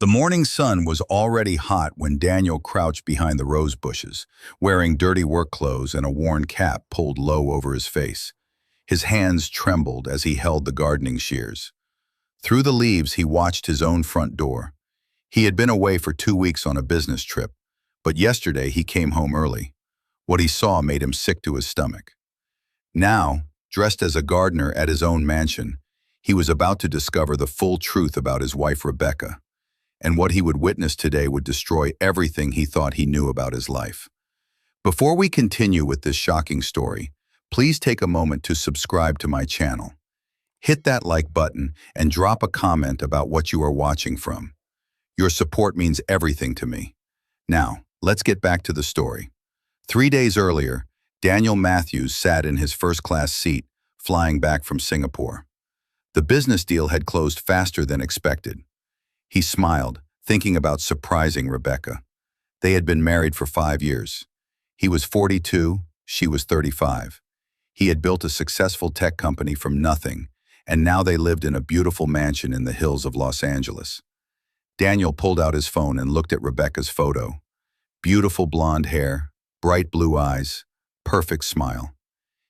The morning sun was already hot when Daniel crouched behind the rose bushes, wearing dirty work clothes and a worn cap pulled low over his face. His hands trembled as he held the gardening shears. Through the leaves, he watched his own front door. He had been away for 2 weeks on a business trip, but yesterday he came home early. What he saw made him sick to his stomach. Now, dressed as a gardener at his own mansion, he was about to discover the full truth about his wife Rebecca. And what he would witness today would destroy everything he thought he knew about his life. Before we continue with this shocking story, please take a moment to subscribe to my channel. Hit that like button and drop a comment about what you are watching from. Your support means everything to me. Now, let's get back to the story. 3 days earlier, Daniel Matthews sat in his first-class seat, flying back from Singapore. The business deal had closed faster than expected. He smiled, thinking about surprising Rebecca. They had been married for 5 years. He was 42, she was 35. He had built a successful tech company from nothing, and now they lived in a beautiful mansion in the hills of Los Angeles. Daniel pulled out his phone and looked at Rebecca's photo. Beautiful blonde hair, bright blue eyes, perfect smile.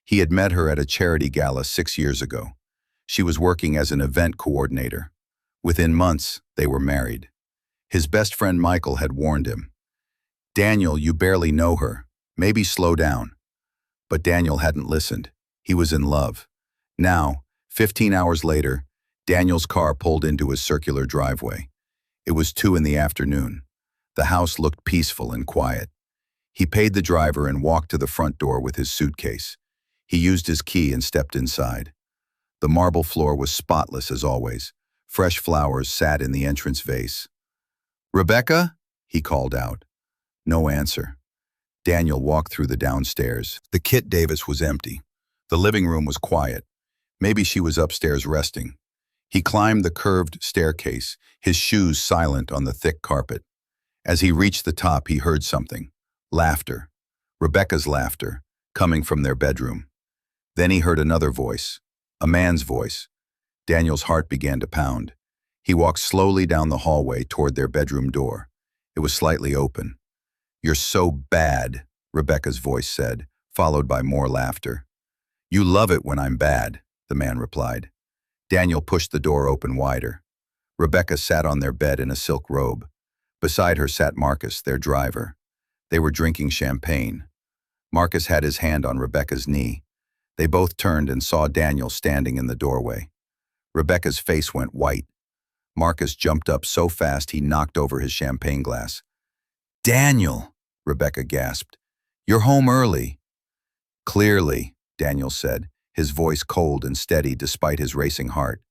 He had met her at a charity gala 6 years ago. She was working as an event coordinator. Within months, they were married. His best friend Michael had warned him, "Daniel, you barely know her. Maybe slow down." But Daniel hadn't listened. He was in love. Now, 15 hours later, Daniel's car pulled into his circular driveway. It was 2 in the afternoon. The house looked peaceful and quiet. He paid the driver and walked to the front door with his suitcase. He used his key and stepped inside. The marble floor was spotless as always. Fresh flowers sat in the entrance vase. "Rebecca?" he called out. No answer. Daniel walked through the downstairs. The Kit Davis was empty. The living room was quiet. Maybe she was upstairs resting. He climbed the curved staircase, his shoes silent on the thick carpet. As he reached the top, he heard something. Laughter. Rebecca's laughter, coming from their bedroom. Then he heard another voice, a man's voice. Daniel's heart began to pound. He walked slowly down the hallway toward their bedroom door. It was slightly open. "You're so bad," Rebecca's voice said, followed by more laughter. "You love it when I'm bad," the man replied. Daniel pushed the door open wider. Rebecca sat on their bed in a silk robe. Beside her sat Marcus, their driver. They were drinking champagne. Marcus had his hand on Rebecca's knee. They both turned and saw Daniel standing in the doorway. Rebecca's face went white. Marcus jumped up so fast he knocked over his champagne glass. "Daniel," Rebecca gasped. "You're home early." "Clearly," Daniel said, his voice cold and steady despite his racing heart.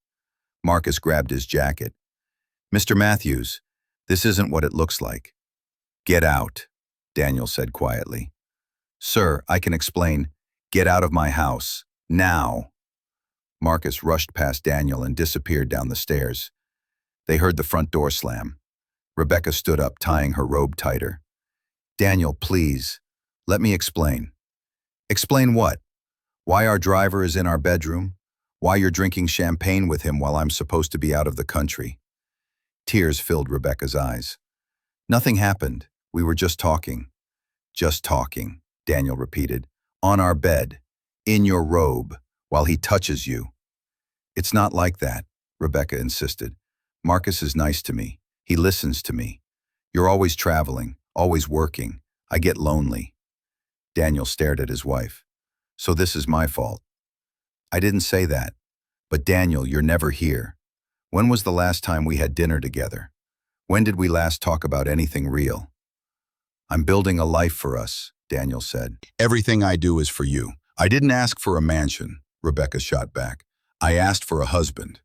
Marcus grabbed his jacket. "Mr. Matthews, this isn't what it looks like." "Get out," Daniel said quietly. "Sir, I can explain. Get out of my house. Now." Marcus rushed past Daniel and disappeared down the stairs. They heard the front door slam. Rebecca stood up, tying her robe tighter. "Daniel, please, let me explain." "Explain what? Why our driver is in our bedroom? Why you're drinking champagne with him while I'm supposed to be out of the country?" Tears filled Rebecca's eyes. "Nothing happened. We were just talking." "Just talking," Daniel repeated. "On our bed, in your robe, while he touches you." "It's not like that," Rebecca insisted. "Marcus is nice to me. He listens to me. You're always traveling, always working. I get lonely." Daniel stared at his wife. "So this is my fault." "I didn't say that. But Daniel, you're never here. When was the last time we had dinner together? When did we last talk about anything real?" "I'm building a life for us," Daniel said. "Everything I do is for you. I didn't ask for a mansion," Rebecca shot back. "I asked for a husband."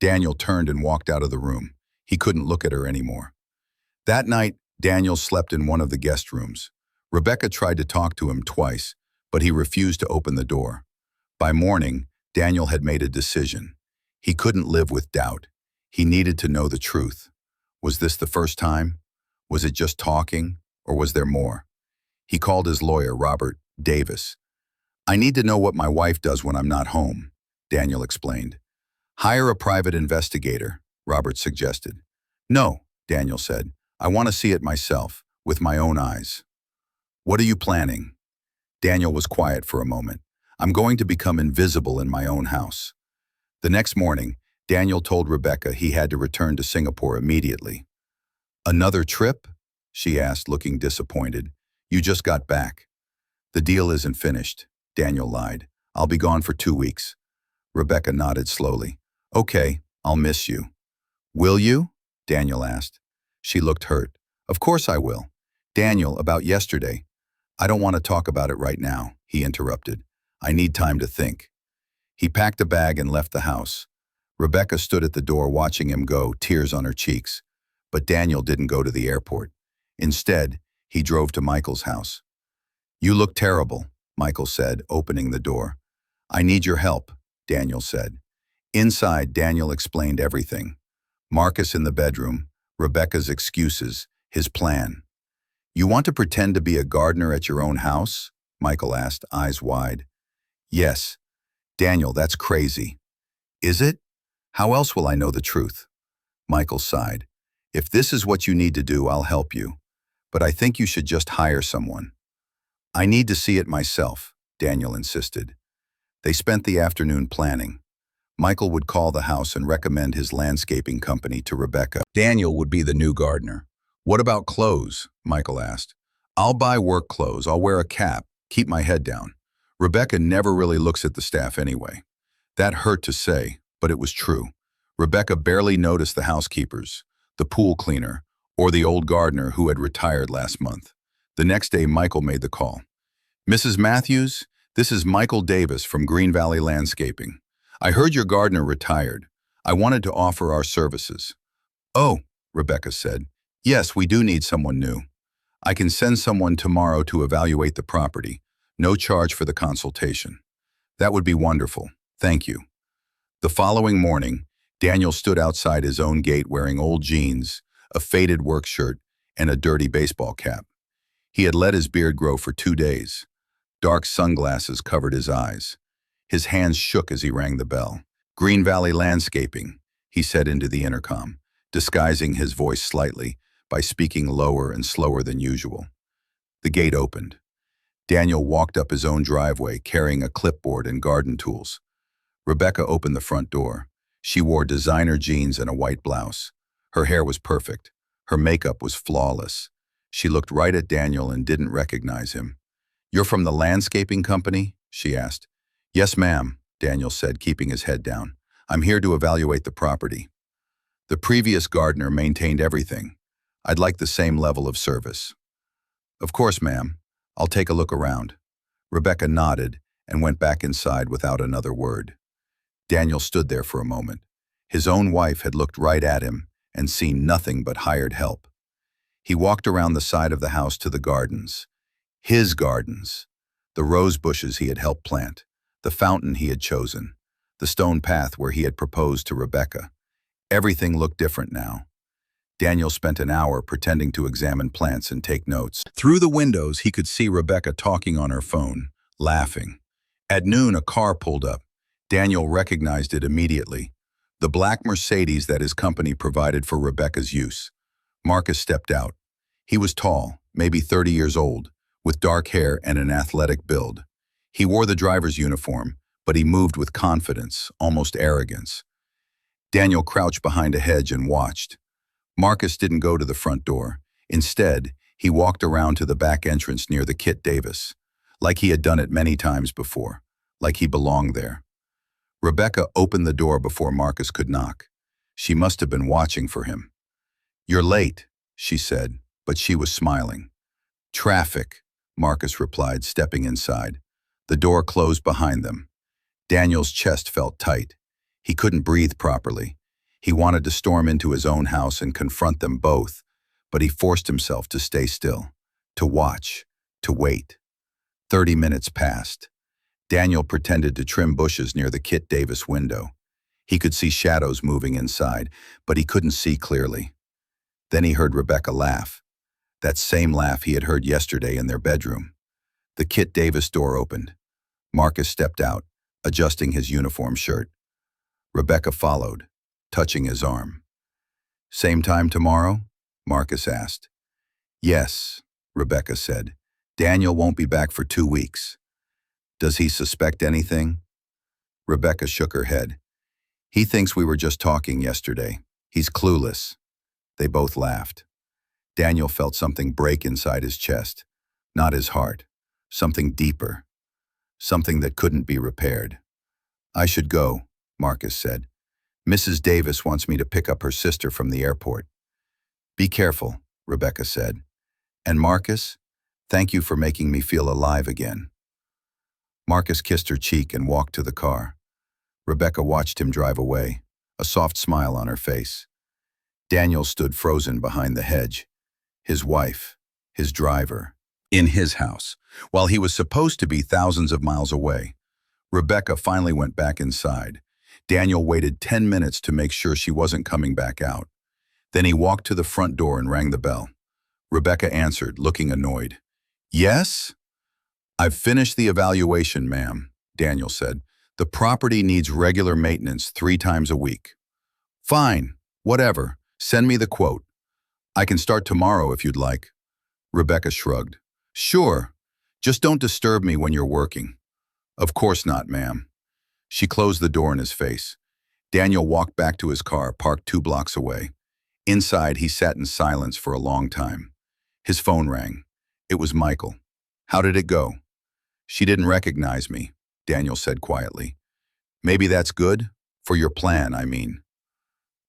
Daniel turned and walked out of the room. He couldn't look at her anymore. That night, Daniel slept in one of the guest rooms. Rebecca tried to talk to him twice, but he refused to open the door. By morning, Daniel had made a decision. He couldn't live with doubt. He needed to know the truth. Was this the first time? Was it just talking, or was there more? He called his lawyer, Robert Davis. "I need to know what my wife does when I'm not home," Daniel explained. "Hire a private investigator," Robert suggested. "No," Daniel said. I want to see it myself, with my own eyes. What are you planning? Daniel was quiet for a moment. I'm going to become invisible in my own house. The next morning, Daniel told Rebecca he had to return to Singapore immediately. Another trip? She asked, looking disappointed. You just got back. The deal isn't finished, Daniel lied. I'll be gone for 2 weeks. Rebecca nodded slowly. Okay, I'll miss you. Will you? Daniel asked. She looked hurt. Of course I will. Daniel, about yesterday. I don't want to talk about it right now, he interrupted. I need time to think. He packed a bag and left the house. Rebecca stood at the door watching him go, tears on her cheeks. But Daniel didn't go to the airport. Instead, he drove to Michael's house. You look terrible, Michael said, opening the door. I need your help, Daniel said. Inside, Daniel explained everything. Marcus in the bedroom, Rebecca's excuses, his plan. You want to pretend to be a gardener at your own house? Michael asked, eyes wide. Yes. Daniel, that's crazy. Is it? How else will I know the truth? Michael sighed. If this is what you need to do, I'll help you. But I think you should just hire someone. I need to see it myself, Daniel insisted. They spent the afternoon planning. Michael would call the house and recommend his landscaping company to Rebecca. Daniel would be the new gardener. What about clothes? Michael asked. I'll buy work clothes. I'll wear a cap, keep my head down. Rebecca never really looks at the staff anyway. That hurt to say, but it was true. Rebecca barely noticed the housekeepers, the pool cleaner, or the old gardener who had retired last month. The next day, Michael made the call. Mrs. Matthews, this is Michael Davis from Green Valley Landscaping. I heard your gardener retired. I wanted to offer our services. Oh, Rebecca said. Yes, we do need someone new. I can send someone tomorrow to evaluate the property. No charge for the consultation. That would be wonderful. Thank you. The following morning, Daniel stood outside his own gate wearing old jeans, a faded work shirt, and a dirty baseball cap. He had let his beard grow for 2 days. Dark sunglasses covered his eyes. His hands shook as he rang the bell. Green Valley Landscaping, he said into the intercom, disguising his voice slightly by speaking lower and slower than usual. The gate opened. Daniel walked up his own driveway carrying a clipboard and garden tools. Rebecca opened the front door. She wore designer jeans and a white blouse. Her hair was perfect. Her makeup was flawless. She looked right at Daniel and didn't recognize him. You're from the landscaping company? She asked. Yes, ma'am, Daniel said, keeping his head down. I'm here to evaluate the property. The previous gardener maintained everything. I'd like the same level of service. Of course, ma'am. I'll take a look around. Rebecca nodded and went back inside without another word. Daniel stood there for a moment. His own wife had looked right at him and seen nothing but hired help. He walked around the side of the house to the gardens. His gardens. The rose bushes he had helped plant, the fountain he had chosen, the stone path where he had proposed to Rebecca. Everything looked different now. Daniel spent an hour pretending to examine plants and take notes. Through the windows, he could see Rebecca talking on her phone, laughing. At noon, a car pulled up. Daniel recognized it immediately. The black Mercedes that his company provided for Rebecca's use. Marcus stepped out. He was tall, maybe 30 years old, with dark hair and an athletic build. He wore the driver's uniform, but he moved with confidence, almost arrogance. Daniel crouched behind a hedge and watched. Marcus didn't go to the front door. Instead, he walked around to the back entrance near the Kit Davis, like he had done it many times before, like he belonged there. Rebecca opened the door before Marcus could knock. She must have been watching for him. You're late, she said, but she was smiling. Traffic, Marcus replied, stepping inside. The door closed behind them. Daniel's chest felt tight. He couldn't breathe properly. He wanted to storm into his own house and confront them both, but he forced himself to stay still, to watch, to wait. 30 minutes passed. Daniel pretended to trim bushes near the Kit Davis window. He could see shadows moving inside, but he couldn't see clearly. Then he heard Rebecca laugh. That same laugh he had heard yesterday in their bedroom. The Kit Davis door opened. Marcus stepped out, adjusting his uniform shirt. Rebecca followed, touching his arm. Same time tomorrow? Marcus asked. Yes, Rebecca said. Daniel won't be back for 2 weeks. Does he suspect anything? Rebecca shook her head. He thinks we were just talking yesterday. He's clueless. They both laughed. Daniel felt something break inside his chest, not his heart, something deeper, something that couldn't be repaired. I should go, Marcus said. Mrs. Davis wants me to pick up her sister from the airport. Be careful, Rebecca said. And Marcus, thank you for making me feel alive again. Marcus kissed her cheek and walked to the car. Rebecca watched him drive away, a soft smile on her face. Daniel stood frozen behind the hedge. His wife, his driver, in his house, while he was supposed to be thousands of miles away. Rebecca finally went back inside. Daniel waited 10 minutes to make sure she wasn't coming back out. Then he walked to the front door and rang the bell. Rebecca answered, looking annoyed. Yes? I've finished the evaluation, ma'am, Daniel said. The property needs regular maintenance 3 times a week. Fine, whatever. Send me the quote. I can start tomorrow if you'd like. Rebecca shrugged. Sure. Just don't disturb me when you're working. Of course not, ma'am. She closed the door in his face. Daniel walked back to his car, parked 2 blocks away. Inside, he sat in silence for a long time. His phone rang. It was Michael. How did it go? She didn't recognize me, Daniel said quietly. Maybe that's good? For your plan, I mean.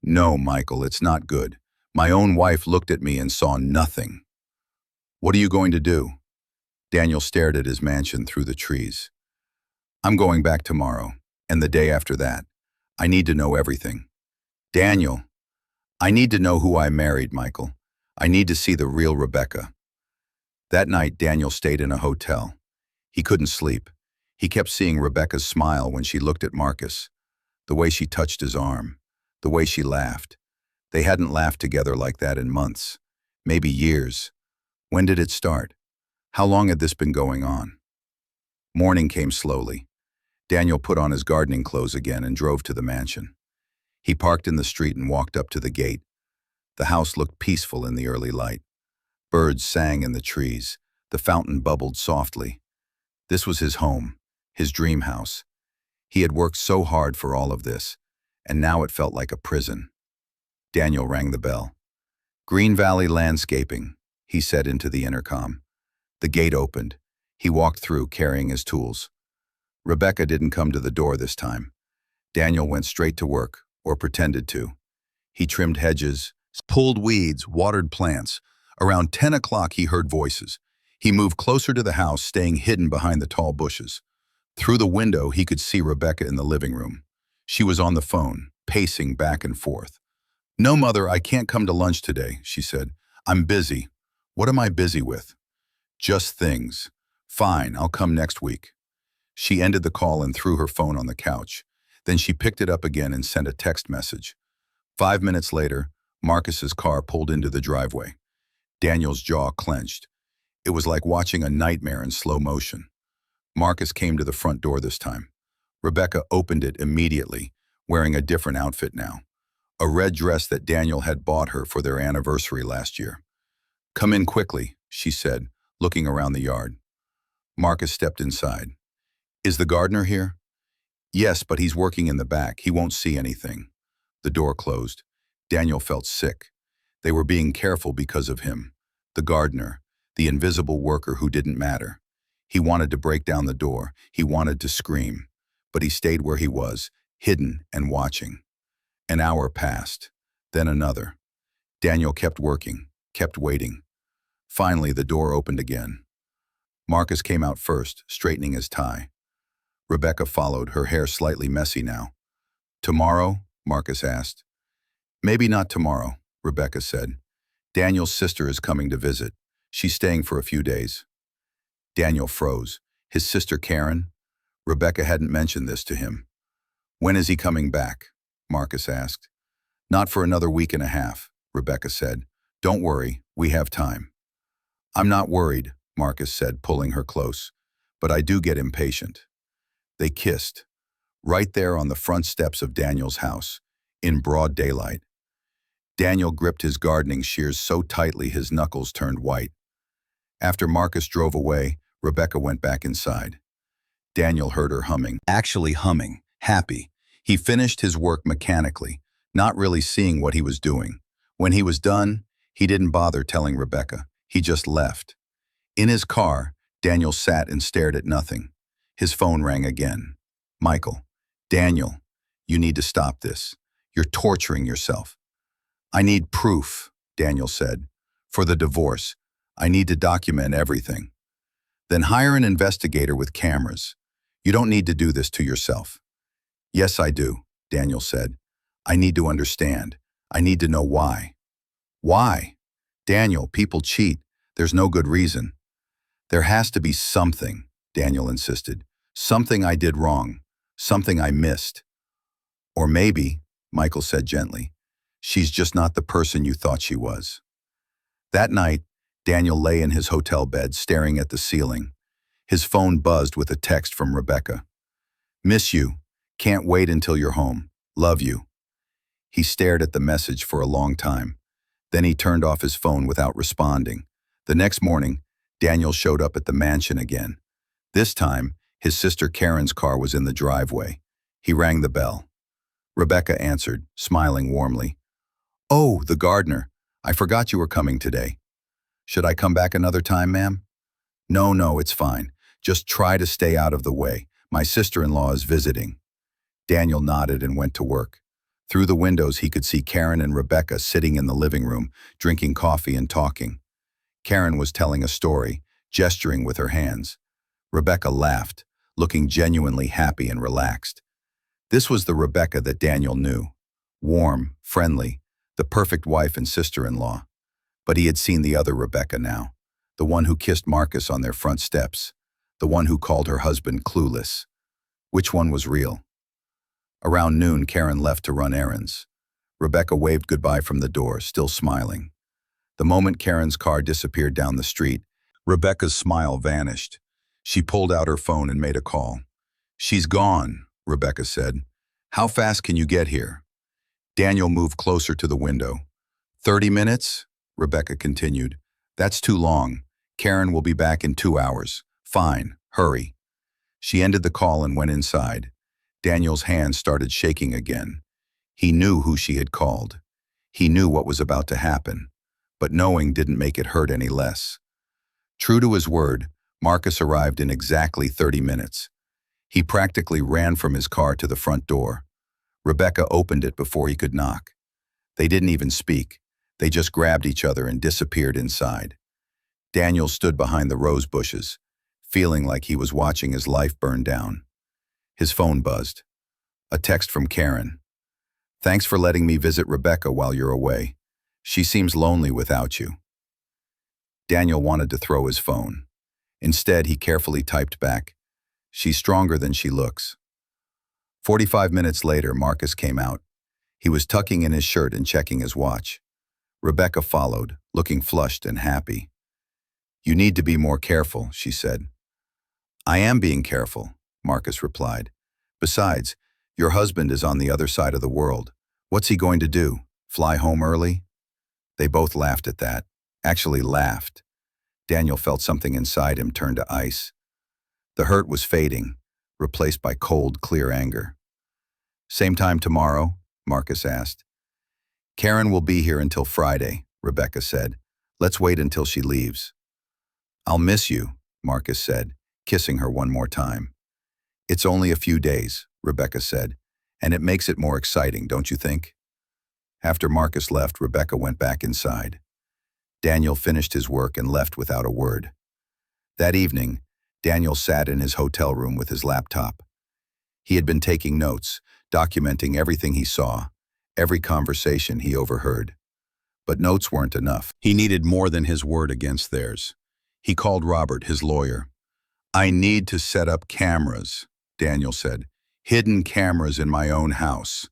No, Michael, it's not good. My own wife looked at me and saw nothing. What are you going to do? Daniel stared at his mansion through the trees. I'm going back tomorrow, and the day after that. I need to know everything. Daniel, I need to know who I married, Michael. I need to see the real Rebecca. That night, Daniel stayed in a hotel. He couldn't sleep. He kept seeing Rebecca's smile when she looked at Marcus, the way she touched his arm, the way she laughed. They hadn't laughed together like that in months, maybe years. When did it start? How long had this been going on? Morning came slowly. Daniel put on his gardening clothes again and drove to the mansion. He parked in the street and walked up to the gate. The house looked peaceful in the early light. Birds sang in the trees. The fountain bubbled softly. This was his home, his dream house. He had worked so hard for all of this, and now it felt like a prison. Daniel rang the bell. Green Valley Landscaping, he said into the intercom. The gate opened. He walked through carrying his tools. Rebecca didn't come to the door this time. Daniel went straight to work, or pretended to. He trimmed hedges, pulled weeds, watered plants. Around 10 o'clock he heard voices. He moved closer to the house, staying hidden behind the tall bushes. Through the window he could see Rebecca in the living room. She was on the phone, pacing back and forth. No, Mother, I can't come to lunch today, she said. I'm busy. What am I busy with? Just things. Fine, I'll come next week. She ended the call and threw her phone on the couch. Then she picked it up again and sent a text message. 5 minutes later, Marcus's car pulled into the driveway. Daniel's jaw clenched. It was like watching a nightmare in slow motion. Marcus came to the front door this time. Rebecca opened it immediately, wearing a different outfit now. A red dress that Daniel had bought her for their anniversary last year. Come in quickly, she said, looking around the yard. Marcus stepped inside. Is the gardener here? Yes, but he's working in the back. He won't see anything. The door closed. Daniel felt sick. They were being careful because of him. The gardener, the invisible worker who didn't matter. He wanted to break down the door. He wanted to scream. But he stayed where he was, hidden and watching. An hour passed, then another. Daniel kept working, kept waiting. Finally, the door opened again. Marcus came out first, straightening his tie. Rebecca followed, her hair slightly messy now. Tomorrow? Marcus asked. Maybe not tomorrow, Rebecca said. Daniel's sister is coming to visit. She's staying for a few days. Daniel froze. His sister Karen? Rebecca hadn't mentioned this to him. When is he coming back? Marcus asked. Not for another week and a half, Rebecca said. Don't worry, we have time. I'm not worried, Marcus said, pulling her close. But I do get impatient. They kissed, right there on the front steps of Daniel's house, in broad daylight. Daniel gripped his gardening shears so tightly his knuckles turned white. After Marcus drove away, Rebecca went back inside. Daniel heard her humming, actually humming, happy. He finished his work mechanically, not really seeing what he was doing. When he was done, he didn't bother telling Rebecca. He just left. In his car, Daniel sat and stared at nothing. His phone rang again. Michael. Daniel, you need to stop this. You're torturing yourself. I need proof, Daniel said. For the divorce. I need to document everything. Then hire an investigator with cameras. You don't need to do this to yourself. Yes, I do, Daniel said. I need to understand. I need to know why. Why? Daniel, people cheat. There's no good reason. There has to be something, Daniel insisted. Something I did wrong. Something I missed. Or maybe, Michael said gently, she's just not the person you thought she was. That night, Daniel lay in his hotel bed staring at the ceiling. His phone buzzed with a text from Rebecca. Miss you. Can't wait until you're home. Love you. He stared at the message for a long time. Then he turned off his phone without responding. The next morning, Daniel showed up at the mansion again. This time, his sister Karen's car was in the driveway. He rang the bell. Rebecca answered, smiling warmly. Oh, the gardener. I forgot you were coming today. Should I come back another time, ma'am? No, it's fine. Just try to stay out of the way. My sister-in-law is visiting. Daniel nodded and went to work. Through the windows, he could see Karen and Rebecca sitting in the living room, drinking coffee and talking. Karen was telling a story, gesturing with her hands. Rebecca laughed, looking genuinely happy and relaxed. This was the Rebecca that Daniel knew. Warm, friendly, the perfect wife and sister-in-law. But he had seen the other Rebecca now, the one who kissed Marcus on their front steps, the one who called her husband clueless. Which one was real? Around noon, Karen left to run errands. Rebecca waved goodbye from the door, still smiling. The moment Karen's car disappeared down the street, Rebecca's smile vanished. She pulled out her phone and made a call. She's gone, Rebecca said. How fast can you get here? Daniel moved closer to the window. 30 minutes? Rebecca continued. That's too long. Karen will be back in 2 hours. Fine, hurry. She ended the call and went inside. Daniel's hands started shaking again. He knew who she had called. He knew what was about to happen. But knowing didn't make it hurt any less. True to his word, Marcus arrived in exactly 30 minutes. He practically ran from his car to the front door. Rebecca opened it before he could knock. They didn't even speak. They just grabbed each other and disappeared inside. Daniel stood behind the rose bushes, feeling like he was watching his life burn down. His phone buzzed. A text from Karen. Thanks for letting me visit Rebecca while you're away. She seems lonely without you. Daniel wanted to throw his phone. Instead, he carefully typed back, she's stronger than she looks. 45 minutes later, Marcus came out. He was tucking in his shirt and checking his watch. Rebecca followed, looking flushed and happy. You need to be more careful, she said. I am being careful, Marcus replied. Besides, your husband is on the other side of the world. What's he going to do? Fly home early? They both laughed at that. Actually laughed. Daniel felt something inside him turn to ice. The hurt was fading, replaced by cold, clear anger. Same time tomorrow? Marcus asked. Karen will be here until Friday, Rebecca said. Let's wait until she leaves. I'll miss you, Marcus said, kissing her one more time. It's only a few days, Rebecca said, and it makes it more exciting, don't you think? After Marcus left, Rebecca went back inside. Daniel finished his work and left without a word. That evening, Daniel sat in his hotel room with his laptop. He had been taking notes, documenting everything he saw, every conversation he overheard. But notes weren't enough. He needed more than his word against theirs. He called Robert, his lawyer. I need to set up cameras, Daniel said. Hidden cameras in my own house.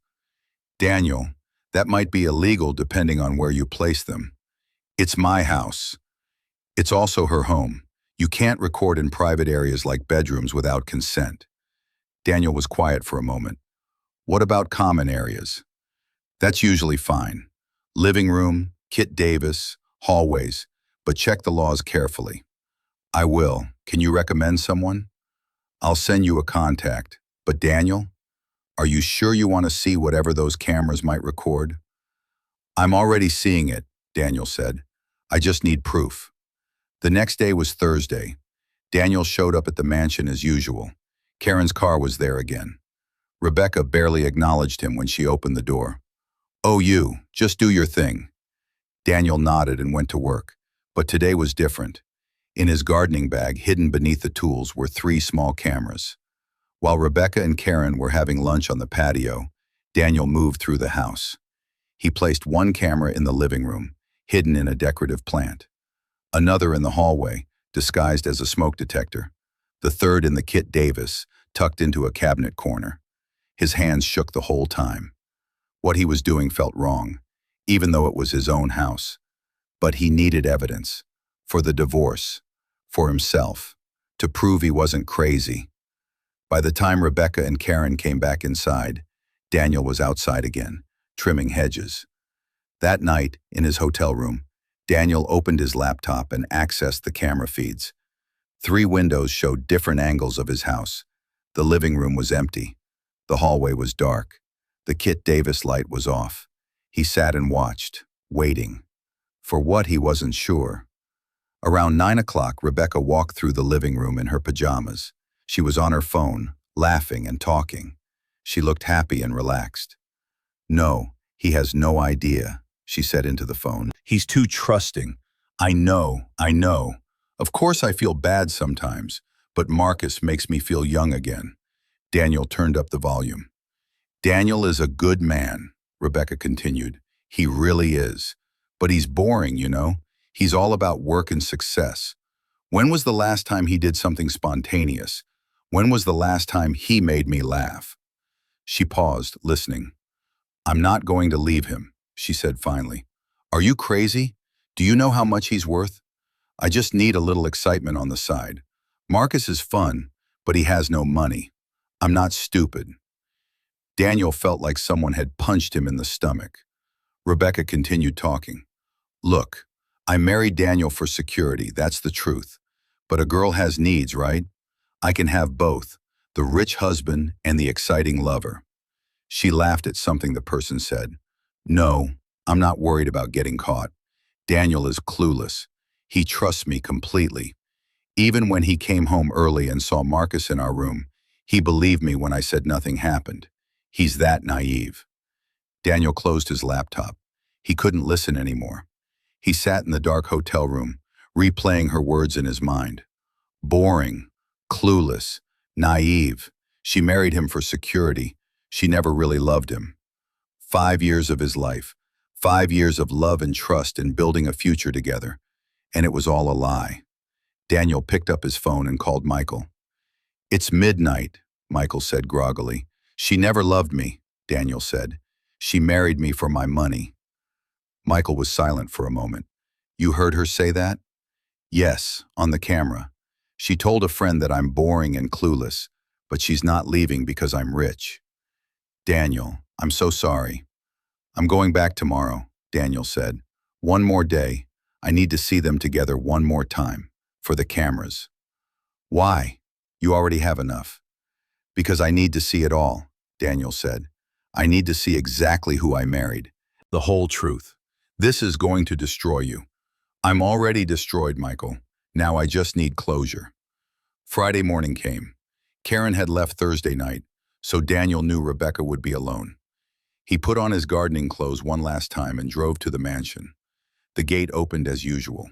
Daniel, that might be illegal depending on where you place them. It's my house. It's also her home. You can't record in private areas like bedrooms without consent. Daniel was quiet for a moment. What about common areas? That's usually fine. Living room, Kit Davis, hallways, but check the laws carefully. I will. Can you recommend someone? I'll send you a contact. But Daniel, are you sure you want to see whatever those cameras might record? I'm already seeing it, Daniel said. I just need proof. The next day was Thursday. Daniel showed up at the mansion as usual. Karen's car was there again. Rebecca barely acknowledged him when she opened the door. Oh, you, just do your thing. Daniel nodded and went to work. But today was different. In his gardening bag, hidden beneath the tools, were 3 small cameras. While Rebecca and Karen were having lunch on the patio, Daniel moved through the house. He placed one camera in the living room, hidden in a decorative plant. Another in the hallway, disguised as a smoke detector. The third in the Kit Davis, tucked into a cabinet corner. His hands shook the whole time. What he was doing felt wrong, even though it was his own house. But he needed evidence. For the divorce. For himself. To prove he wasn't crazy. By the time Rebecca and Karen came back inside, Daniel was outside again, trimming hedges. That night, in his hotel room, Daniel opened his laptop and accessed the camera feeds. 3 windows showed different angles of his house. The living room was empty. The hallway was dark. The Kit Davis light was off. He sat and watched, waiting. For what, he wasn't sure. Around 9 o'clock, Rebecca walked through the living room in her pajamas. She was on her phone, laughing and talking. She looked happy and relaxed. No, he has no idea, she said into the phone. He's too trusting. I know. Of course I feel bad sometimes, but Marcus makes me feel young again. Daniel turned up the volume. Daniel is a good man, Rebecca continued. He really is. But he's boring, you know. He's all about work and success. When was the last time he did something spontaneous? When was the last time he made me laugh? She paused, listening. I'm not going to leave him, she said finally. Are you crazy? Do you know how much he's worth? I just need a little excitement on the side. Marcus is fun, but he has no money. I'm not stupid. Daniel felt like someone had punched him in the stomach. Rebecca continued talking. Look, I married Daniel for security, that's the truth. But a girl has needs, right? I can have both, the rich husband and the exciting lover. She laughed at something the person said. No, I'm not worried about getting caught. Daniel is clueless. He trusts me completely. Even when he came home early and saw Marcus in our room, he believed me when I said nothing happened. He's that naive. Daniel closed his laptop. He couldn't listen anymore. He sat in the dark hotel room, replaying her words in his mind. Boring, clueless, naive. She married him for security. She never really loved him. 5 years of his life, 5 years of love and trust in building a future together. And it was all a lie. Daniel picked up his phone and called Michael. It's midnight, Michael said groggily. She never loved me, Daniel said. She married me for my money. Michael was silent for a moment. You heard her say that? Yes, on the camera. She told a friend that I'm boring and clueless, but she's not leaving because I'm rich. Daniel, I'm so sorry. I'm going back tomorrow, Daniel said. One more day. I need to see them together one more time, for the cameras. Why? You already have enough. Because I need to see it all, Daniel said. I need to see exactly who I married. The whole truth. This is going to destroy you. I'm already destroyed, Michael. Now I just need closure. Friday morning came. Karen had left Thursday night, so Daniel knew Rebecca would be alone. He put on his gardening clothes one last time and drove to the mansion. The gate opened as usual.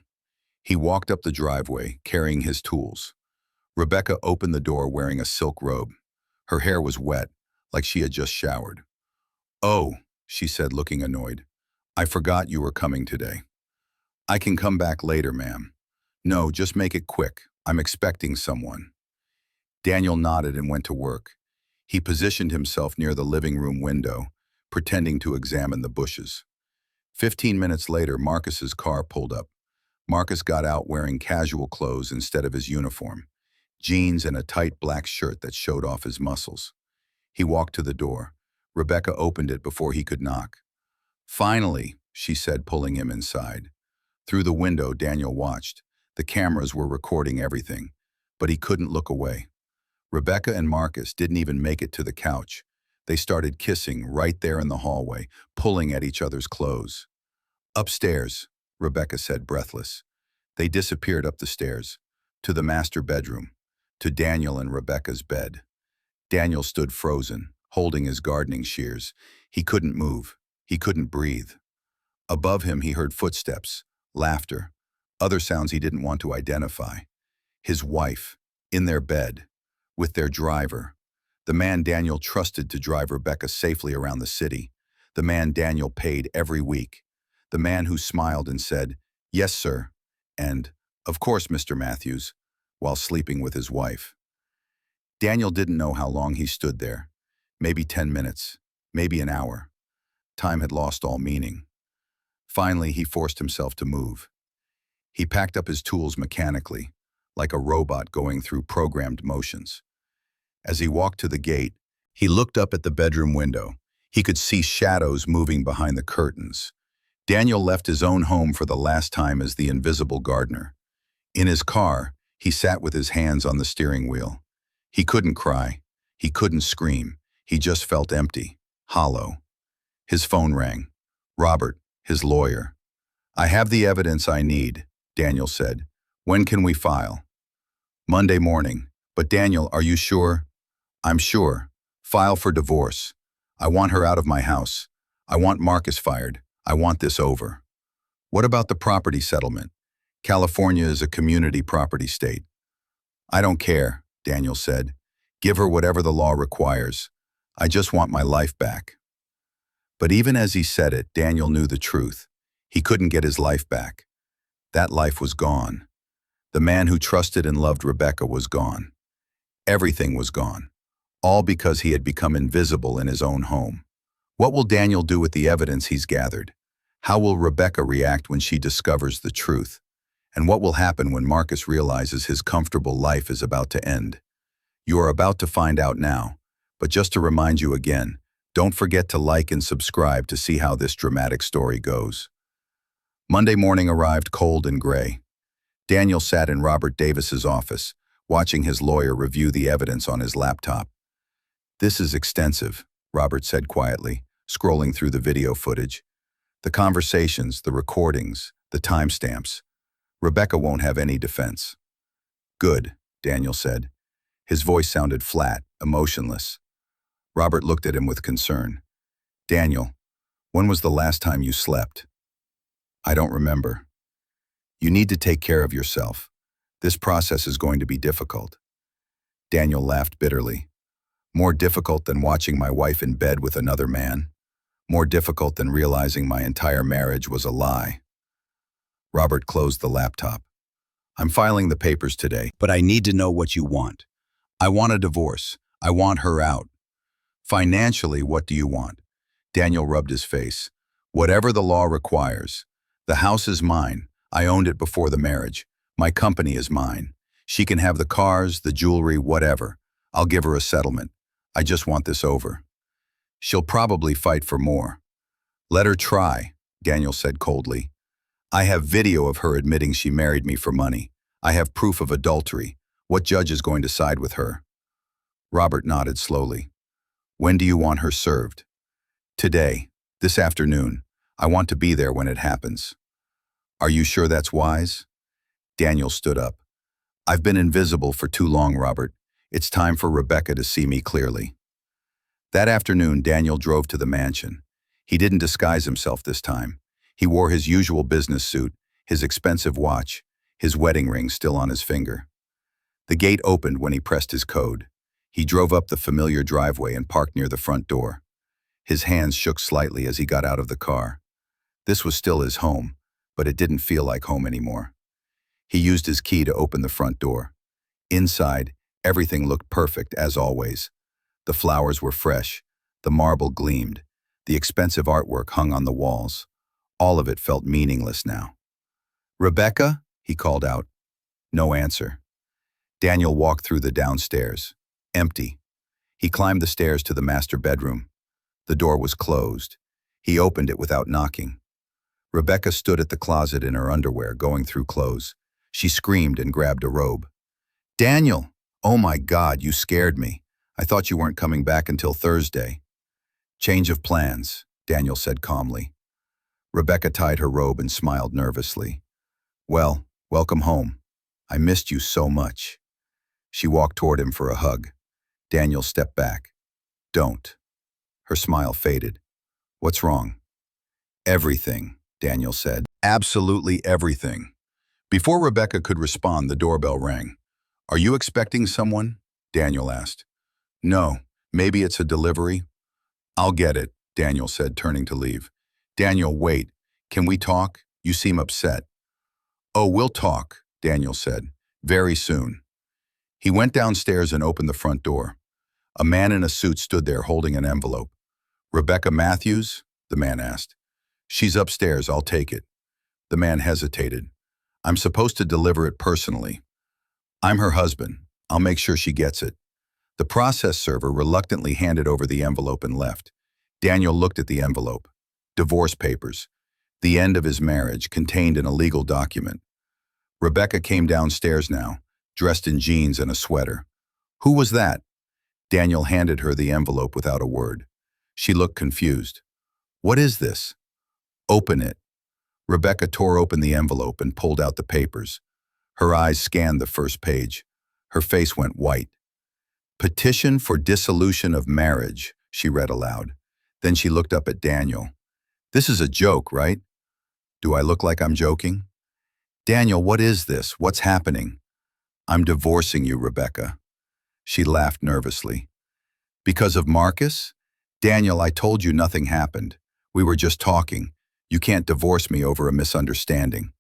He walked up the driveway, carrying his tools. Rebecca opened the door wearing a silk robe. Her hair was wet, like she had just showered. Oh, she said, looking annoyed. I forgot you were coming today. I can come back later, ma'am. No, just make it quick. I'm expecting someone. Daniel nodded and went to work. He positioned himself near the living room window, pretending to examine the bushes. 15 minutes later, Marcus's car pulled up. Marcus got out wearing casual clothes instead of his uniform, jeans and a tight black shirt that showed off his muscles. He walked to the door. Rebecca opened it before he could knock. Finally, she said, pulling him inside. Through the window, Daniel watched. The cameras were recording everything, but he couldn't look away. Rebecca and Marcus didn't even make it to the couch. They started kissing right there in the hallway, pulling at each other's clothes. Upstairs, Rebecca said, breathless. They disappeared up the stairs, to the master bedroom, to Daniel and Rebecca's bed. Daniel stood frozen, holding his gardening shears. He couldn't move. He couldn't breathe. Above him, he heard footsteps, laughter, other sounds he didn't want to identify. His wife, in their bed, with their driver, the man Daniel trusted to drive Rebecca safely around the city, the man Daniel paid every week, the man who smiled and said, "Yes, sir," and, "Of course, Mr. Matthews," while sleeping with his wife. Daniel didn't know how long he stood there. Maybe 10 minutes, maybe an hour. Time had lost all meaning. Finally, he forced himself to move. He packed up his tools mechanically, like a robot going through programmed motions. As he walked to the gate, he looked up at the bedroom window. He could see shadows moving behind the curtains. Daniel left his own home for the last time as the invisible gardener. In his car, he sat with his hands on the steering wheel. He couldn't cry. He couldn't scream. He just felt empty, hollow. His phone rang. Robert, his lawyer. "I have the evidence I need," Daniel said. "When can we file?" "Monday morning. But Daniel, are you sure?" "I'm sure. File for divorce. I want her out of my house. I want Marcus fired. I want this over." "What about the property settlement? California is a community property state." "I don't care," Daniel said. "Give her whatever the law requires. I just want my life back." But even as he said it, Daniel knew the truth. He couldn't get his life back. That life was gone. The man who trusted and loved Rebecca was gone. Everything was gone. All because he had become invisible in his own home. What will Daniel do with the evidence he's gathered? How will Rebecca react when she discovers the truth? And what will happen when Marcus realizes his comfortable life is about to end? You are about to find out now. But just to remind you again, don't forget to like and subscribe to see how this dramatic story goes. Monday morning arrived cold and gray. Daniel sat in Robert Davis's office, watching his lawyer review the evidence on his laptop. "This is extensive," Robert said quietly, scrolling through the video footage. "The conversations, the recordings, the timestamps. Rebecca won't have any defense." "Good," Daniel said. His voice sounded flat, emotionless. Robert looked at him with concern. "Daniel, when was the last time you slept?" "I don't remember." "You need to take care of yourself. This process is going to be difficult." Daniel laughed bitterly. "More difficult than watching my wife in bed with another man. More difficult than realizing my entire marriage was a lie." Robert closed the laptop. "I'm filing the papers today, but I need to know what you want. I want a divorce. I want her out." "Financially, what do you want?" Daniel rubbed his face. "Whatever the law requires. The house is mine. I owned it before the marriage. My company is mine. She can have the cars, the jewelry, whatever. I'll give her a settlement. I just want this over." "She'll probably fight for more." "Let her try," Daniel said coldly. "I have video of her admitting she married me for money. I have proof of adultery. What judge is going to side with her?" Robert nodded slowly. "When do you want her served?" "Today. This afternoon. I want to be there when it happens." "Are you sure that's wise?" Daniel stood up. "I've been invisible for too long, Robert. It's time for Rebecca to see me clearly." That afternoon, Daniel drove to the mansion. He didn't disguise himself this time. He wore his usual business suit, his expensive watch, his wedding ring still on his finger. The gate opened when he pressed his code. He drove up the familiar driveway and parked near the front door. His hands shook slightly as he got out of the car. This was still his home, but it didn't feel like home anymore. He used his key to open the front door. Inside, everything looked perfect, as always. The flowers were fresh, the marble gleamed, the expensive artwork hung on the walls. All of it felt meaningless now. "Rebecca?" he called out. No answer. Daniel walked through the downstairs. Empty. He climbed the stairs to the master bedroom. The door was closed. He opened it without knocking. Rebecca stood at the closet in her underwear, going through clothes. She screamed and grabbed a robe. Daniel! Oh my God, you scared me. I thought you weren't coming back until Thursday. Change of plans, Daniel said calmly. Rebecca tied her robe and smiled nervously. Well, welcome home. I missed you so much. She walked toward him for a hug. Daniel stepped back. Don't. Her smile faded. What's wrong? Everything, Daniel said. Absolutely everything. Before Rebecca could respond, the doorbell rang. Are you expecting someone? Daniel asked. No, maybe it's a delivery. I'll get it, Daniel said, turning to leave. Daniel, wait. Can we talk? You seem upset. Oh, we'll talk, Daniel said. Very soon. He went downstairs and opened the front door. A man in a suit stood there holding an envelope. Rebecca Matthews? The man asked. She's upstairs, I'll take it. The man hesitated. I'm supposed to deliver it personally. I'm her husband. I'll make sure she gets it. The process server reluctantly handed over the envelope and left. Daniel looked at the envelope. Divorce papers. The end of his marriage, contained in a legal document. Rebecca came downstairs now, dressed in jeans and a sweater. Who was that? Daniel handed her the envelope without a word. She looked confused. What is this? Open it. Rebecca tore open the envelope and pulled out the papers. Her eyes scanned the first page. Her face went white. Petition for dissolution of marriage, she read aloud. Then she looked up at Daniel. This is a joke, right? Do I look like I'm joking? Daniel, what is this? What's happening? I'm divorcing you, Rebecca. She laughed nervously. Because of Marcus? Daniel, I told you nothing happened. We were just talking. You can't divorce me over a misunderstanding.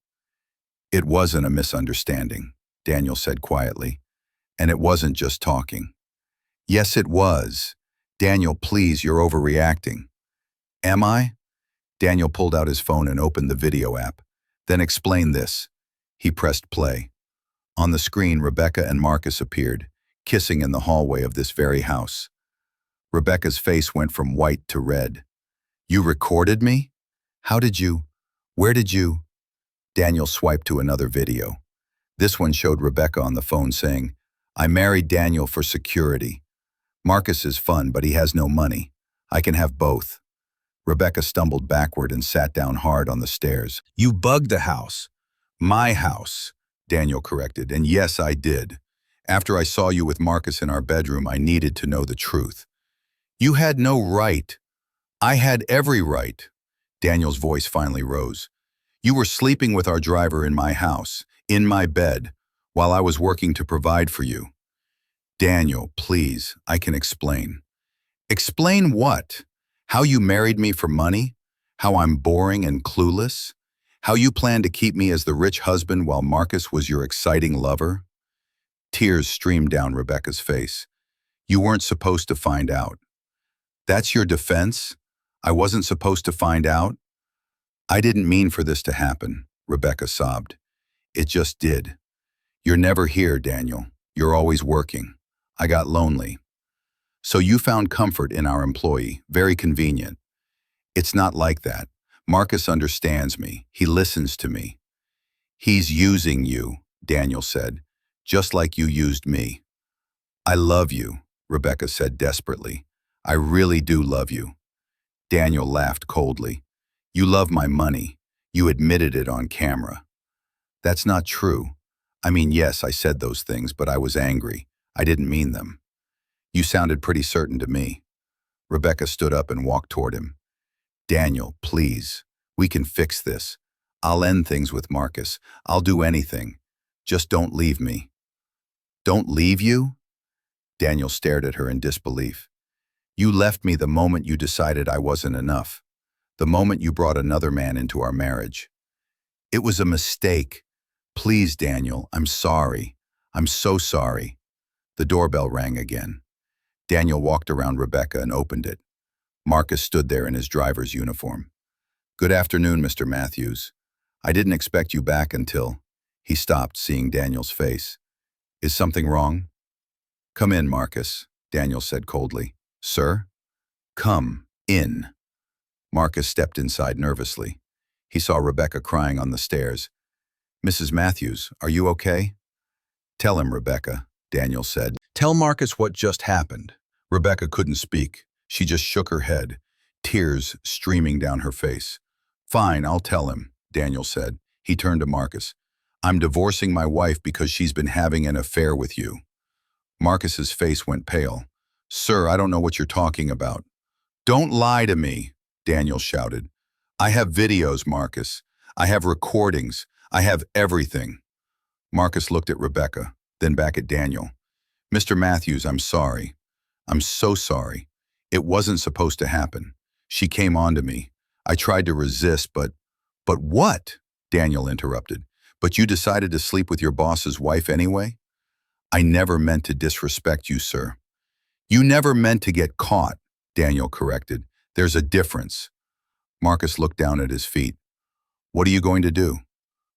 It wasn't a misunderstanding, Daniel said quietly. And it wasn't just talking. Yes, it was. Daniel, please, you're overreacting. Am I? Daniel pulled out his phone and opened the video app. Then explain this. He pressed play. On the screen, Rebecca and Marcus appeared, kissing in the hallway of this very house. Rebecca's face went from white to red. You recorded me? How did you? Where did you? Daniel swiped to another video. This one showed Rebecca on the phone saying, I married Daniel for security. Marcus is fun, but he has no money. I can have both. Rebecca stumbled backward and sat down hard on the stairs. You bugged the house. My house, Daniel corrected, and yes, I did. After I saw you with Marcus in our bedroom, I needed to know the truth. You had no right. I had every right. Daniel's voice finally rose. You were sleeping with our driver in my house, in my bed, while I was working to provide for you. Daniel, please, I can explain. Explain what? How you married me for money? How I'm boring and clueless? How you planned to keep me as the rich husband while Marcus was your exciting lover? Tears streamed down Rebecca's face. You weren't supposed to find out. That's your defense? I wasn't supposed to find out? I didn't mean for this to happen, Rebecca sobbed. It just did. You're never here, Daniel. You're always working. I got lonely. So you found comfort in our employee. Very convenient. It's not like that. Marcus understands me. He listens to me. He's using you, Daniel said, just like you used me. I love you, Rebecca said desperately. I really do love you. Daniel laughed coldly. You love my money. You admitted it on camera. That's not true. I mean, yes, I said those things, but I was angry. I didn't mean them. You sounded pretty certain to me. Rebecca stood up and walked toward him. Daniel, please. We can fix this. I'll end things with Marcus. I'll do anything. Just don't leave me. Don't leave you? Daniel stared at her in disbelief. You left me the moment you decided I wasn't enough. The moment you brought another man into our marriage. It was a mistake. Please, Daniel, I'm sorry. I'm so sorry. The doorbell rang again. Daniel walked around Rebecca and opened it. Marcus stood there in his driver's uniform. Good afternoon, Mr. Matthews. I didn't expect you back until... He stopped, seeing Daniel's face. Is something wrong? Come in, Marcus, Daniel said coldly. Sir? Come in. Marcus stepped inside nervously. He saw Rebecca crying on the stairs. "Mrs. Matthews, are you okay?" "Tell him, Rebecca," Daniel said. "Tell Marcus what just happened." Rebecca couldn't speak. She just shook her head, tears streaming down her face. "Fine, I'll tell him," Daniel said. He turned to Marcus. "I'm divorcing my wife because she's been having an affair with you." Marcus's face went pale. "Sir, I don't know what you're talking about." "Don't lie to me," Daniel shouted. "I have videos, Marcus. I have recordings. I have everything." Marcus looked at Rebecca, then back at Daniel. "Mr. Matthews, I'm sorry. I'm so sorry. It wasn't supposed to happen. She came on to me. I tried to resist, but..." "But what?" Daniel interrupted. "But you decided to sleep with your boss's wife anyway?" "I never meant to disrespect you, sir." "You never meant to get caught," Daniel corrected. "There's a difference." Marcus looked down at his feet. "What are you going to do?"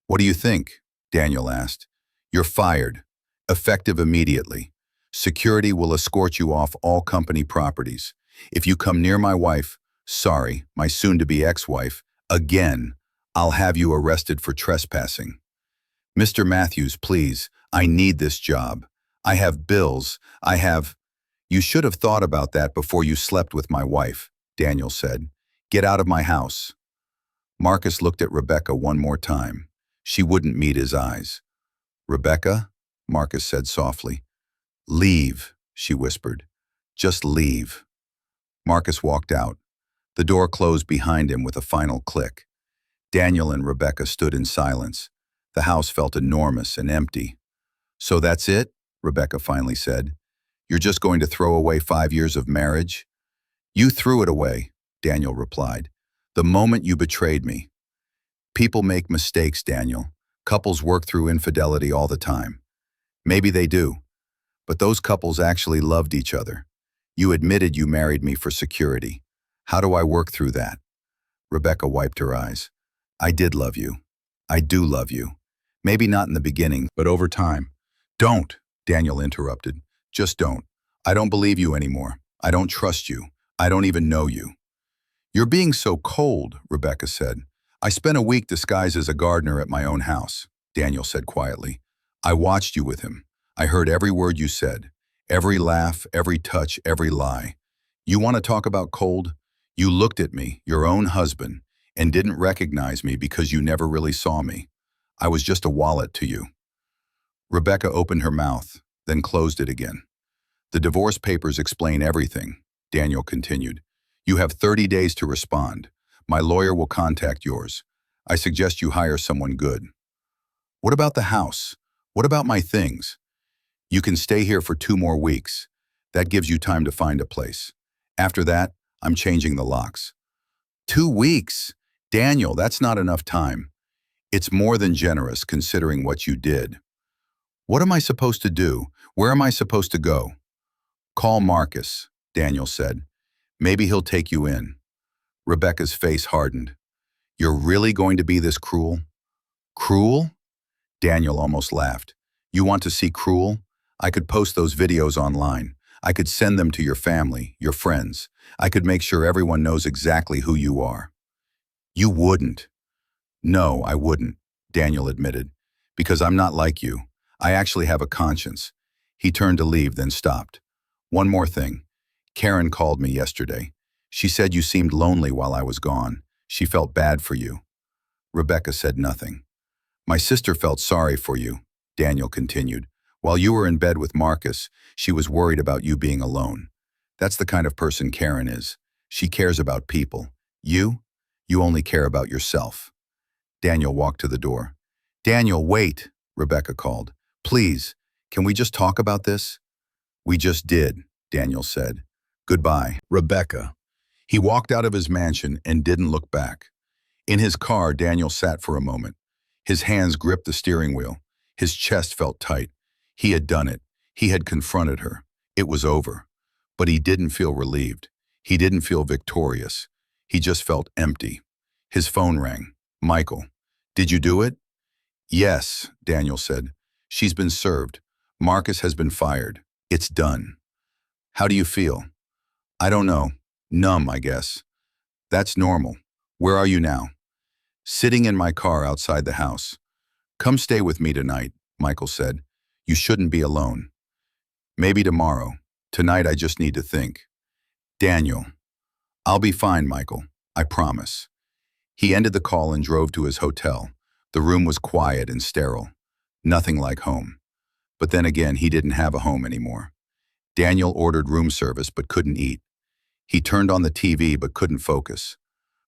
"What do you think?" Daniel asked. "You're fired. Effective immediately. Security will escort you off all company properties. If you come near my wife, sorry, my soon-to-be ex-wife, again, I'll have you arrested for trespassing." "Mr. Matthews, please, I need this job. I have bills. I have..." "You should have thought about that before you slept with my wife," Daniel said. "Get out of my house." Marcus looked at Rebecca one more time. She wouldn't meet his eyes. "Rebecca," Marcus said softly. "Leave," she whispered. "Just leave." Marcus walked out. The door closed behind him with a final click. Daniel and Rebecca stood in silence. The house felt enormous and empty. "So that's it?" Rebecca finally said. "You're just going to throw away 5 years of marriage?" "You threw it away," Daniel replied, "the moment you betrayed me." "People make mistakes, Daniel. Couples work through infidelity all the time." "Maybe they do. But those couples actually loved each other. You admitted you married me for security. How do I work through that?" Rebecca wiped her eyes. "I did love you. I do love you. Maybe not in the beginning, but over time." "Don't," Daniel interrupted. "Just don't. I don't believe you anymore. I don't trust you. I don't even know you." "You're being so cold," Rebecca said. "I spent a week disguised as a gardener at my own house," Daniel said quietly. "I watched you with him. I heard every word you said, every laugh, every touch, every lie. You want to talk about cold? You looked at me, your own husband, and didn't recognize me because you never really saw me. I was just a wallet to you." Rebecca opened her mouth, then closed it again. "The divorce papers explain everything," Daniel continued. "You have 30 days to respond. My lawyer will contact yours. I suggest you hire someone good." "What about the house? What about my things?" "You can stay here for 2 more weeks. That gives you time to find a place. After that, I'm changing the locks." 2 weeks? Daniel, that's not enough time. "It's more than generous considering what you did." "What am I supposed to do? Where am I supposed to go?" "Call Marcus," Daniel said. "Maybe he'll take you in." Rebecca's face hardened. "You're really going to be this cruel?" "Cruel?" Daniel almost laughed. "You want to see cruel? I could post those videos online. I could send them to your family, your friends. I could make sure everyone knows exactly who you are." "You wouldn't." "No, I wouldn't," Daniel admitted, "because I'm not like you. I actually have a conscience." He turned to leave, then stopped. "One more thing. Karen called me yesterday. She said you seemed lonely while I was gone. She felt bad for you." Rebecca said nothing. "My sister felt sorry for you," Daniel continued. "While you were in bed with Marcus, she was worried about you being alone. That's the kind of person Karen is. She cares about people. You only care about yourself." Daniel walked to the door. "Daniel, wait," Rebecca called. "Please, can we just talk about this?" "We just did," Daniel said. "Goodbye, Rebecca." He walked out of his mansion and didn't look back. In his car, Daniel sat for a moment. His hands gripped the steering wheel. His chest felt tight. He had done it. He had confronted her. It was over. But he didn't feel relieved. He didn't feel victorious. He just felt empty. His phone rang. "Michael, did you do it?" "Yes," Daniel said. "She's been served. Marcus has been fired. It's done." "How do you feel?" "I don't know. Numb, I guess." "That's normal. Where are you now?" Sitting in my car outside the house. Come stay with me tonight, Michael said. You shouldn't be alone. Maybe tomorrow. Tonight I just need to think. Daniel. I'll be fine, Michael. I promise. He ended the call and drove to his hotel. The room was quiet and sterile. Nothing like home. But then again, he didn't have a home anymore. Daniel ordered room service but couldn't eat. He turned on the TV but couldn't focus.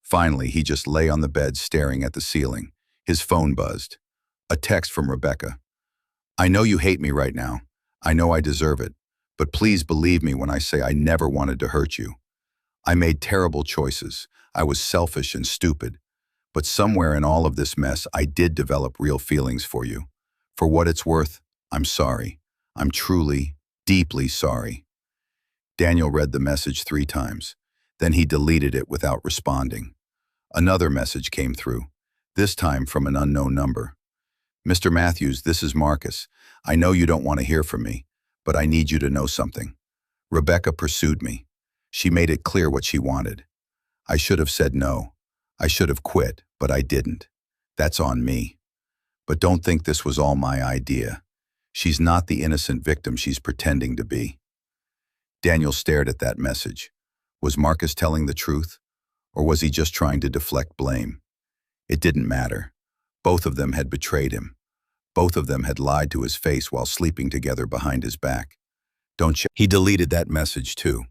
Finally, he just lay on the bed staring at the ceiling. His phone buzzed. A text from Rebecca. I know you hate me right now. I know I deserve it. But please believe me when I say I never wanted to hurt you. I made terrible choices. I was selfish and stupid. But somewhere in all of this mess, I did develop real feelings for you. For what it's worth, I'm sorry. I'm truly, deeply sorry. Daniel read the message 3 times. Then he deleted it without responding. Another message came through, this time from an unknown number. Mr. Matthews, this is Marcus. I know you don't want to hear from me, but I need you to know something. Rebecca pursued me. She made it clear what she wanted. I should have said no. I should have quit, but I didn't. That's on me. But don't think this was all my idea. She's not the innocent victim she's pretending to be. Daniel stared at that message. Was Marcus telling the truth? Or was he just trying to deflect blame? It didn't matter. Both of them had betrayed him. Both of them had lied to his face while sleeping together behind his back. He deleted that message too.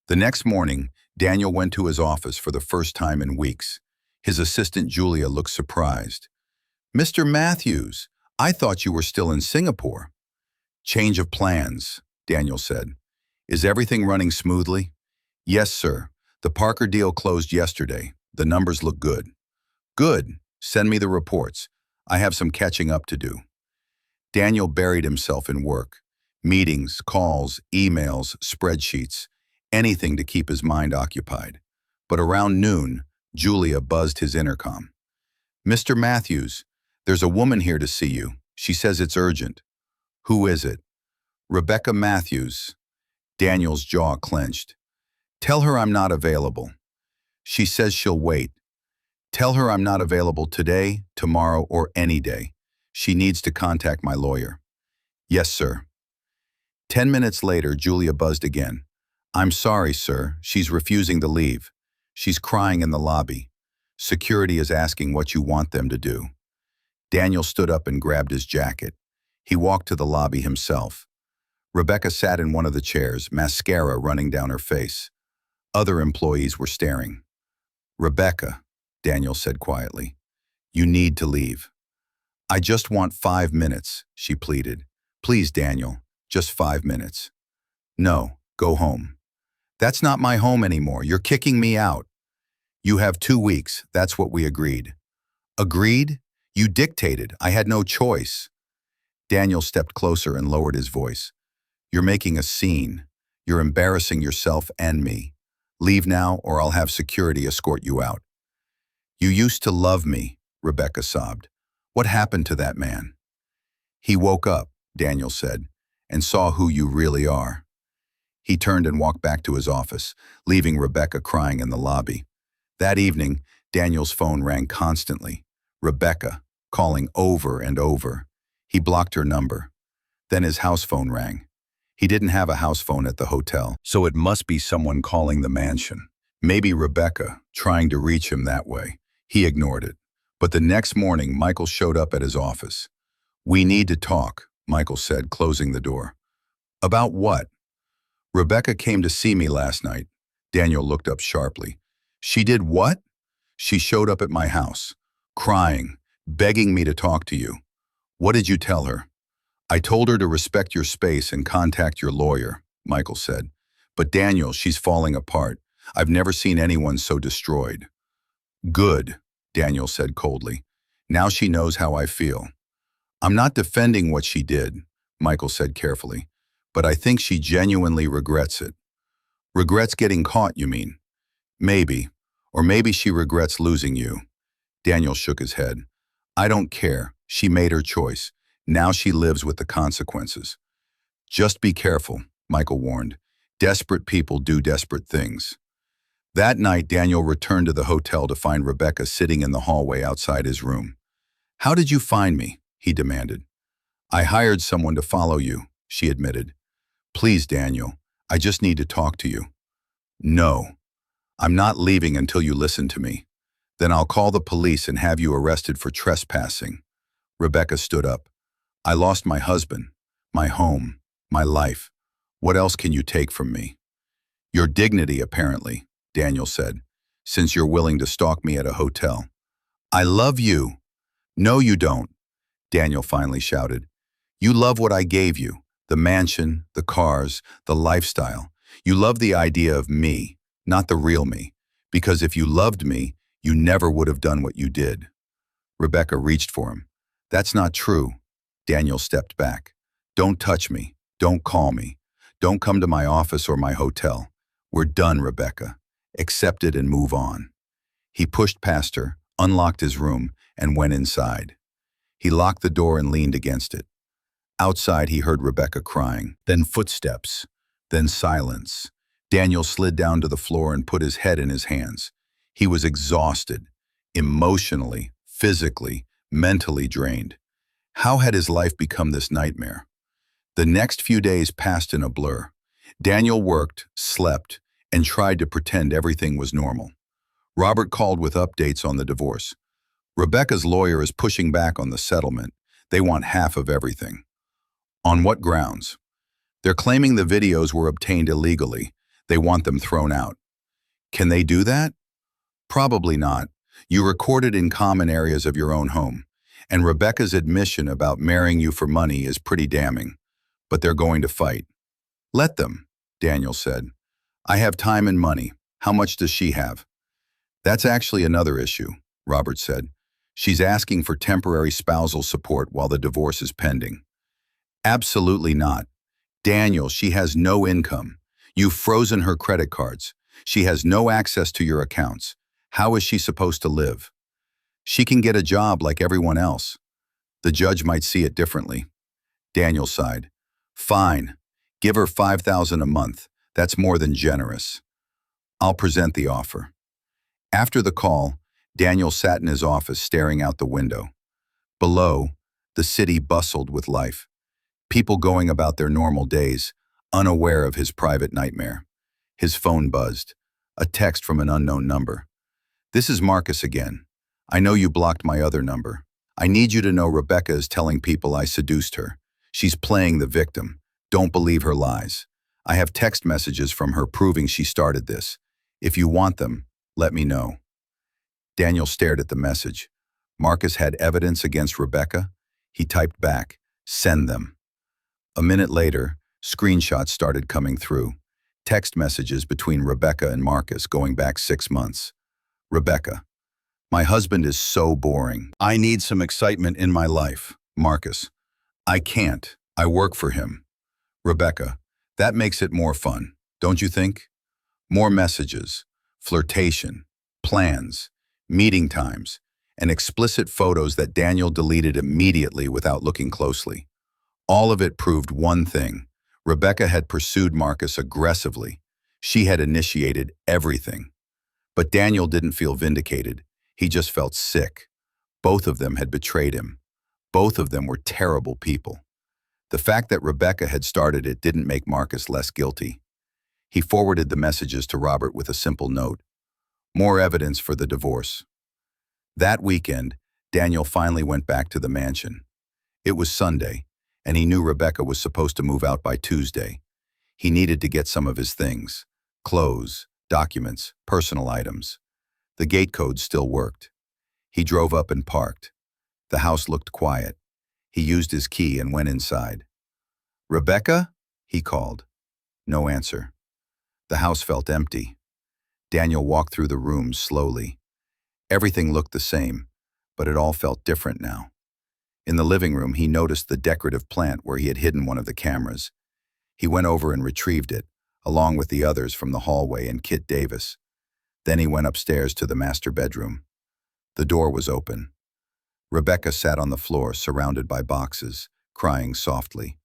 The next morning, Daniel went to his office for the first time in weeks. His assistant Julia looked surprised. Mr. Matthews, I thought you were still in Singapore. Change of plans, Daniel said. Is everything running smoothly? Yes, sir. The Parker deal closed yesterday. The numbers look good. Good. Send me the reports. I have some catching up to do. Daniel buried himself in work. Meetings, calls, emails, spreadsheets, anything to keep his mind occupied. But around noon, Julia buzzed his intercom. Mr. Matthews, there's a woman here to see you. She says it's urgent. Who is it? Rebecca Matthews. Daniel's jaw clenched. Tell her I'm not available. She says she'll wait. Tell her I'm not available today, tomorrow, or any day. She needs to contact my lawyer. Yes, sir. 10 minutes later, Julia buzzed again. I'm sorry, sir. She's refusing to leave. She's crying in the lobby. Security is asking what you want them to do. Daniel stood up and grabbed his jacket. He walked to the lobby himself. Rebecca sat in one of the chairs, mascara running down her face. Other employees were staring. Rebecca, Daniel said quietly, you need to leave. I just want 5 minutes, she pleaded. Please, Daniel, just 5 minutes. No, go home. That's not my home anymore. You're kicking me out. You have 2 weeks. That's what we agreed. Agreed? You dictated. I had no choice. Daniel stepped closer and lowered his voice. You're making a scene. You're embarrassing yourself and me. Leave now or I'll have security escort you out. You used to love me, Rebecca sobbed. What happened to that man? He woke up, Daniel said, and saw who you really are. He turned and walked back to his office, leaving Rebecca crying in the lobby. That evening, Daniel's phone rang constantly. Rebecca, calling over and over. He blocked her number. Then his house phone rang. He didn't have a house phone at the hotel, so it must be someone calling the mansion. Maybe Rebecca, trying to reach him that way. He ignored it. But the next morning, Michael showed up at his office. We need to talk, Michael said, closing the door. About what? Rebecca came to see me last night. Daniel looked up sharply. She did what? She showed up at my house, crying, begging me to talk to you. What did you tell her? I told her to respect your space and contact your lawyer, Michael said. But Daniel, she's falling apart. I've never seen anyone so destroyed. Good, Daniel said coldly. Now she knows how I feel. I'm not defending what she did, Michael said carefully, but I think she genuinely regrets it. Regrets getting caught, you mean? Maybe. Or maybe she regrets losing you. Daniel shook his head. I don't care. She made her choice. Now she lives with the consequences. Just be careful, Michael warned. Desperate people do desperate things. That night, Daniel returned to the hotel to find Rebecca sitting in the hallway outside his room. "How did you find me?" he demanded. "I hired someone to follow you," she admitted. "Please, Daniel, I just need to talk to you." "No, I'm not leaving until you listen to me. Then I'll call the police and have you arrested for trespassing." Rebecca stood up. "I lost my husband, my home, my life. What else can you take from me?" "Your dignity, apparently," Daniel said, "since you're willing to stalk me at a hotel." "I love you." "No, you don't," Daniel finally shouted. "You love what I gave you, the mansion, the cars, the lifestyle. You love the idea of me, not the real me, because if you loved me, you never would have done what you did." Rebecca reached for him. "That's not true." Daniel stepped back. "Don't touch me. Don't call me. Don't come to my office or my hotel. We're done, Rebecca. Accept it and move on." He pushed past her, unlocked his room, and went inside. He locked the door and leaned against it. Outside, he heard Rebecca crying, then footsteps, then silence. Daniel slid down to the floor and put his head in his hands. He was exhausted, emotionally, physically, mentally drained. How had his life become this nightmare? The next few days passed in a blur. Daniel worked, slept, and tried to pretend everything was normal. Robert called with updates on the divorce. "Rebecca's lawyer is pushing back on the settlement. They want half of everything." "On what grounds?" "They're claiming the videos were obtained illegally. They want them thrown out." "Can they do that?" "Probably not. You recorded in common areas of your own home. And Rebecca's admission about marrying you for money is pretty damning. But they're going to fight." "Let them," Daniel said. "I have time and money. How much does she have?" "That's actually another issue," Robert said. "She's asking for temporary spousal support while the divorce is pending." "Absolutely not. Daniel, she has no income. You've frozen her credit cards. She has no access to your accounts. How is she supposed to live?" "She can get a job like everyone else." "The judge might see it differently." Daniel sighed. "Fine. Give her $5,000 a month. That's more than generous. I'll present the offer." After the call, Daniel sat in his office staring out the window. Below, the city bustled with life. People going about their normal days, unaware of his private nightmare. His phone buzzed. A text from an unknown number. "This is Marcus again. I know you blocked my other number. I need you to know Rebecca is telling people I seduced her. She's playing the victim. Don't believe her lies. I have text messages from her proving she started this. If you want them, let me know." Daniel stared at the message. Marcus had evidence against Rebecca. He typed back, "Send them." A minute later, screenshots started coming through. Text messages between Rebecca and Marcus going back 6 months. Rebecca: "My husband is so boring. I need some excitement in my life." Marcus: "I can't. I work for him." Rebecca: "That makes it more fun, don't you think?" More messages, flirtation, plans, meeting times, and explicit photos that Daniel deleted immediately without looking closely. All of it proved one thing. Rebecca had pursued Marcus aggressively. She had initiated everything. But Daniel didn't feel vindicated. He just felt sick. Both of them had betrayed him. Both of them were terrible people. The fact that Rebecca had started it didn't make Marcus less guilty. He forwarded the messages to Robert with a simple note. More evidence for the divorce. That weekend, Daniel finally went back to the mansion. It was Sunday, and he knew Rebecca was supposed to move out by Tuesday. He needed to get some of his things: clothes, documents, personal items. The gate code still worked. He drove up and parked. The house looked quiet. He used his key and went inside. "Rebecca?" he called. No answer. The house felt empty. Daniel walked through the rooms slowly. Everything looked the same, but it all felt different now. In the living room, he noticed the decorative plant where he had hidden one of the cameras. He went over and retrieved it, along with the others from the hallway and Kit Davis. Then he went upstairs to the master bedroom. The door was open. Rebecca sat on the floor, surrounded by boxes, crying softly.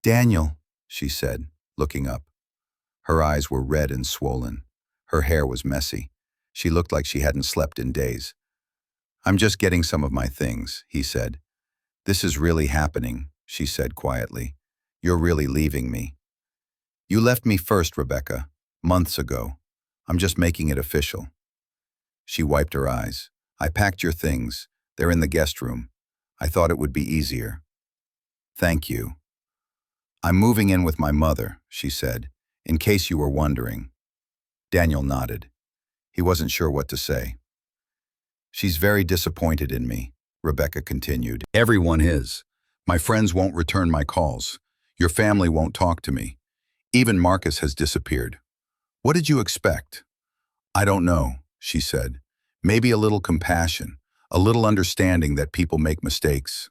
"Daniel," she said, looking up. Her eyes were red and swollen. Her hair was messy. She looked like she hadn't slept in days. "I'm just getting some of my things," he said. "This is really happening," she said quietly. "You're really leaving me." "You left me first, Rebecca, months ago. I'm just making it official." She wiped her eyes. "I packed your things. They're in the guest room. I thought it would be easier." "Thank you." "I'm moving in with my mother," she said, "in case you were wondering." Daniel nodded. He wasn't sure what to say. "She's very disappointed in me," Rebecca continued. "Everyone is. My friends won't return my calls. Your family won't talk to me. Even Marcus has disappeared. What did you expect?" "I don't know," she said. "Maybe a little compassion, a little understanding that people make mistakes."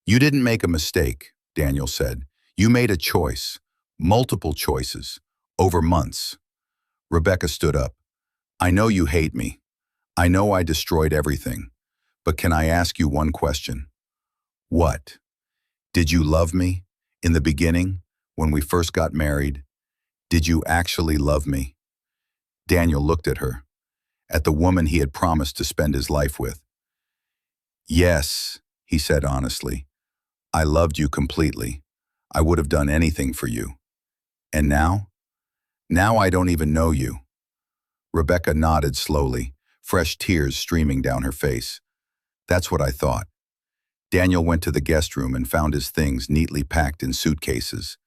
"You didn't make a mistake," Daniel said. "You made a choice, multiple choices, over months." Rebecca stood up. "I know you hate me. I know I destroyed everything. But can I ask you one question?" "What?" "Did you love me? In the beginning, when we first got married? Did you actually love me?" Daniel looked at her, at the woman he had promised to spend his life with. "Yes," he said honestly. "I loved you completely. I would have done anything for you. And now? Now I don't even know you." Rebecca nodded slowly, fresh tears streaming down her face. "That's what I thought." Daniel went to the guest room and found his things neatly packed in suitcases.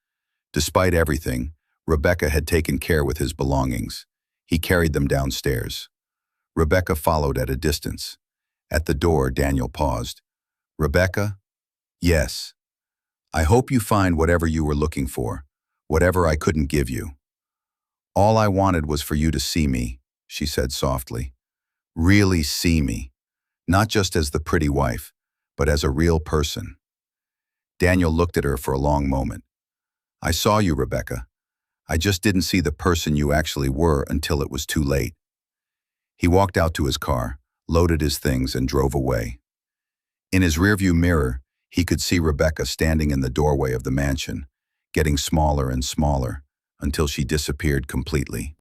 Despite everything, Rebecca had taken care with his belongings. He carried them downstairs. Rebecca followed at a distance. At the door, Daniel paused. "Rebecca?" "Yes." "I hope you find whatever you were looking for, whatever I couldn't give you." "All I wanted was for you to see me," she said softly. "Really see me. Not just as the pretty wife, but as a real person." Daniel looked at her for a long moment. "I saw you, Rebecca. I just didn't see the person you actually were until it was too late." He walked out to his car, loaded his things, and drove away. In his rearview mirror, he could see Rebecca standing in the doorway of the mansion, getting smaller and smaller, until she disappeared completely.